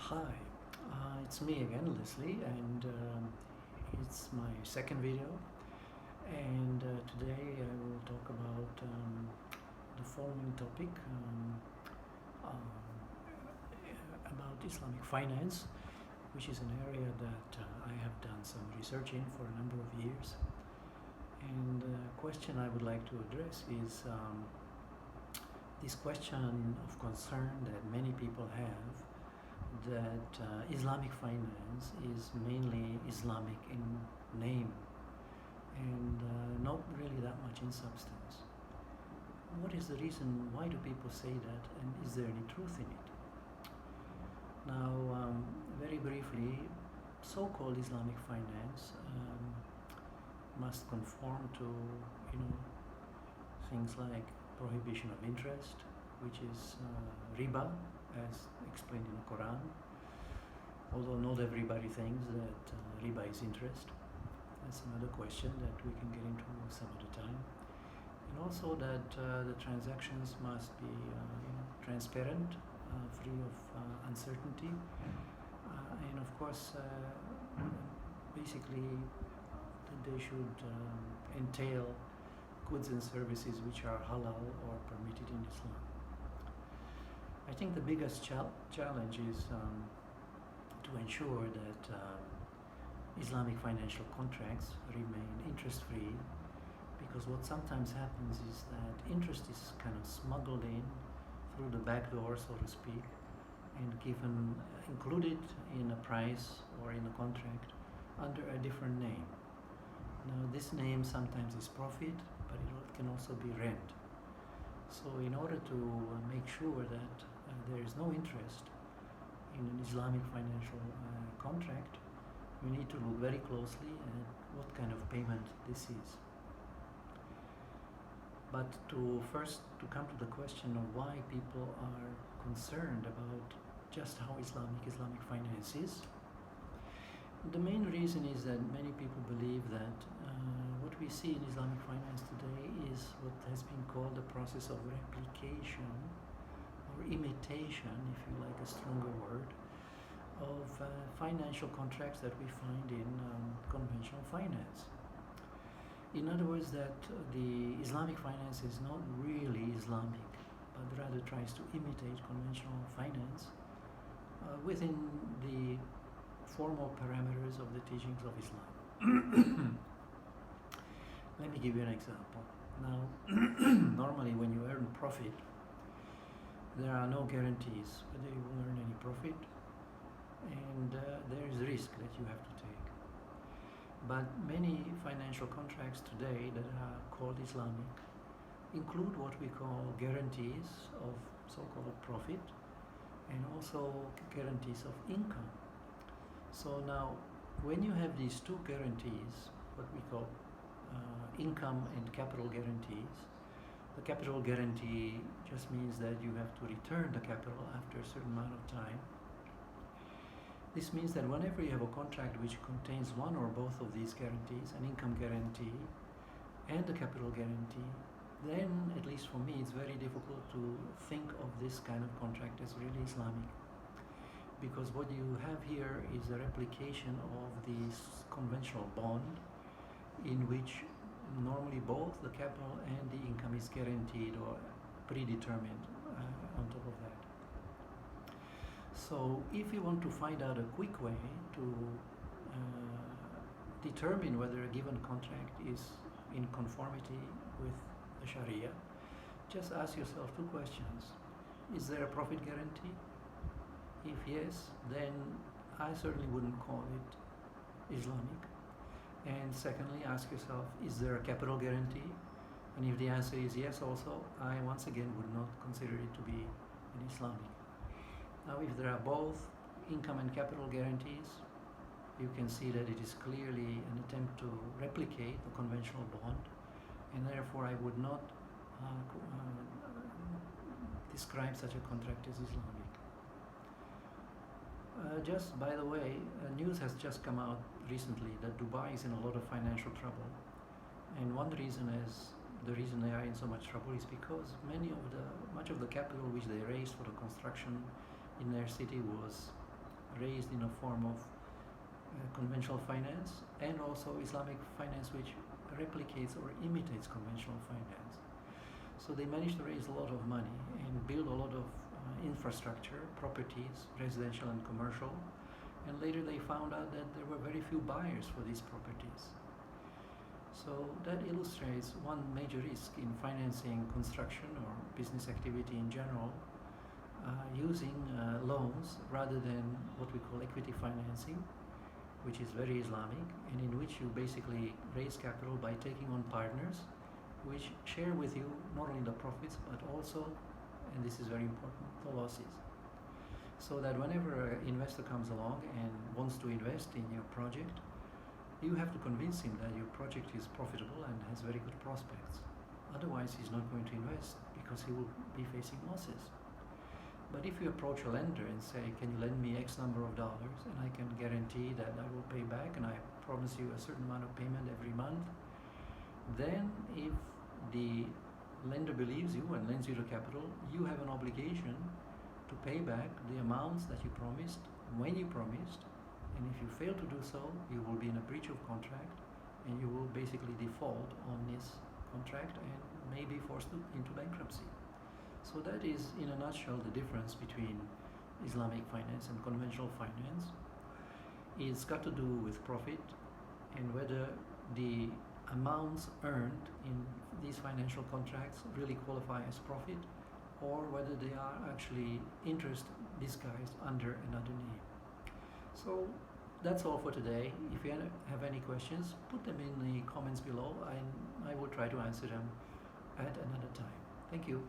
Hi, it's me again, Leslie, and it's my second video. And today I will talk the following topic about Islamic finance, which is an area that I have done some research in for a number of years. And the question I would like to address is this question of concern that many people have that Islamic finance is mainly Islamic in name and not really that much in substance. What is the reason? Why do people say that, and is there any truth in it? Now, very briefly, so-called Islamic finance must conform to, things like prohibition of interest, which is riba, as explained in the Quran, although not everybody thinks that riba is interest. That's another question that we can get into some other time. And also that the transactions must be transparent, free of uncertainty, and of course basically that they should entail goods and services which are halal or permitted in Islam. I think the biggest challenge is to ensure that Islamic financial contracts remain interest-free, because what sometimes happens is that interest is kind of smuggled in through the back door, so to speak, and included in a price or in a contract under a different name. Now, this name sometimes is profit, but it can also be rent. So in order to make sure that there is no interest in an Islamic financial contract, we need to look very closely at what kind of payment this is. But to come to the question of why people are concerned about just how Islamic finance is, the main reason is that many people believe that what we see in Islamic finance today is what has been called the process of replication or imitation, if you like a stronger word, of financial contracts that we find in conventional finance. In other words, that the Islamic finance is not really Islamic, but rather tries to imitate conventional finance within the formal parameters of the teachings of Islam. Let me give you an example. Now, normally when you earn profit, there are no guarantees whether you will earn any profit, and there is risk that you have to take. But many financial contracts today that are called Islamic include what we call guarantees of so-called profit and also guarantees of income. So now, when you have these two guarantees, what we call income and capital guarantees, the capital guarantee just means that you have to return the capital after a certain amount of time. This means that whenever you have a contract which contains one or both of these guarantees, an income guarantee and a capital guarantee, then, at least for me, it's very difficult to think of this kind of contract as really Islamic. Because what you have here is a replication of this conventional bond in which normally both the capital and the income is guaranteed or predetermined on top of that. So if you want to find out a quick way to determine whether a given contract is in conformity with the Sharia, just ask yourself two questions. Is there a profit guarantee? If yes, then I certainly wouldn't call it Islamic. And secondly, ask yourself, is there a capital guarantee? And if the answer is yes also, I once again would not consider it to be an Islamic. Now, if there are both income and capital guarantees, you can see that it is clearly an attempt to replicate the conventional bond, and therefore I would not describe such a contract as Islamic. Just by the way, news has just come out recently that Dubai is in a lot of financial trouble, and one reason is the reason they are in so much trouble is because much of the capital which they raised for the construction in their city was raised in a form of conventional finance, and also Islamic finance which replicates or imitates conventional finance. So they managed to raise a lot of money and build a lot of infrastructure, properties, residential and commercial, and later they found out that there were very few buyers for these properties. So that illustrates one major risk in financing construction or business activity in general, using loans rather than what we call equity financing, which is very Islamic, and in which you basically raise capital by taking on partners which share with you not only the profits but also, and this is very important, the losses. So that whenever an investor comes along and wants to invest in your project, you have to convince him that your project is profitable and has very good prospects. Otherwise, he's not going to invest because he will be facing losses. But if you approach a lender and say, can you lend me X number of dollars and I can guarantee that I will pay back and I promise you a certain amount of payment every month, then if the lender believes you and lends you the capital, you have an obligation to pay back the amounts that you promised when you promised, and if you fail to do so, you will be in a breach of contract and you will basically default on this contract and may be forced into bankruptcy. So that is, in a nutshell, the difference between Islamic finance and conventional finance. It's got to do with profit and whether the amounts earned in these financial contracts really qualify as profit, or whether they are actually interest disguised under another name. So that's all for today. If you have any questions, put them in the comments below and I will try to answer them at another time. Thank you.